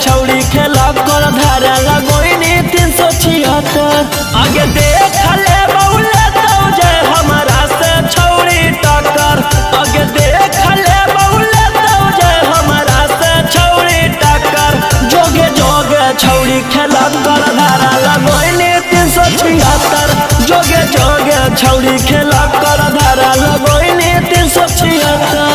छौड़ी खेला कर धारा लगोइनी 376। आगे देख ले बउले तो जे हमारा से छौड़ी टक्कर। आगे देख ले बउले तो जे हमारा से छौड़ी टक्कर। जोगे जोगे छौड़ी खेला कर धारा लगोइनी 376। जोगे जोगे छौड़ी खेला कर धारा लगोइनी 376।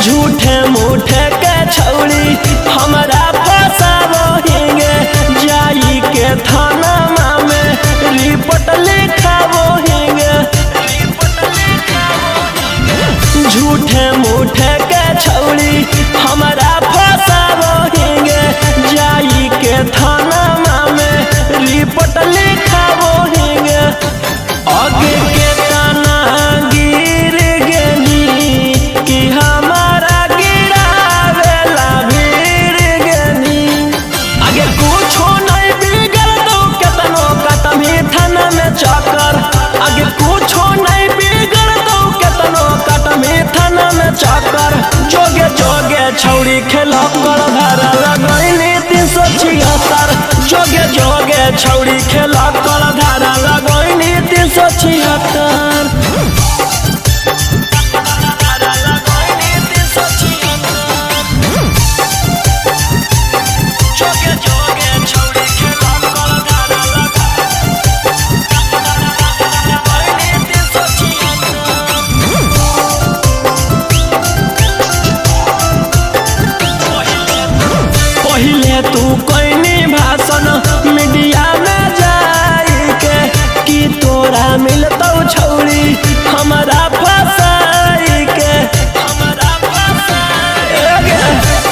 झूठे मूठे के छौड़ी हमारा फसावो हिंगे। जाई के थाना में रिपोर्ट लिखावो हिंगे। झूठे मूठे के छौड़ी हमारा फसावो हिंगे। जाई के थाना में रिपोर्ट लिखावो हिंगे। आगे के तना गिर गेनी कि हमारा गिरावेला भीड़ गेनी। आगे कुछो नहीं बिगड़ दो केतनो कटमी थाना में चक्कर। आगे कुछो नहीं बिगड़ दो केतनो कटमी थाना में चक्कर। जोगे जोगे छौड़ी खेला कर धारा लगोइनी 376। जोगे जोगे छौड़ी खेला कर धारा लगोइनी 376। पहिले तू कोइनी भाषण मीडिया में जाई के कि तोरा मिलतौ छौड़ी हमारा फसाई के।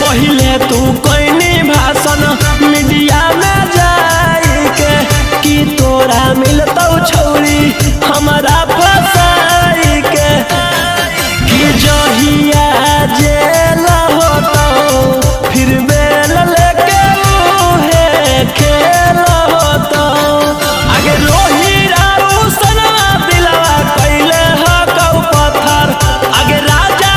पहिले तू कोइनी भाषण मीडिया में जाई के कि तोरा मिलतौ छौड़ी हमारा फसाई के। कि जहिया जेल होतौ फिर बेल लेके उहे खेल होतौ। आगे रोहिरा उसनवा दिलवा कैले हकौ पत्थर। आगे राजा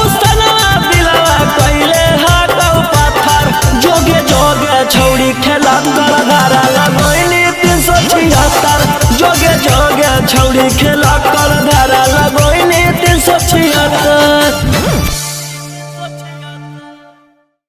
उसनवा दिलवा कैले हकौ पत्थर। जोगे जोगे छौड़ी खेला कर धारा लगोइनी 376। जोगे जोगे छौड़ी खेला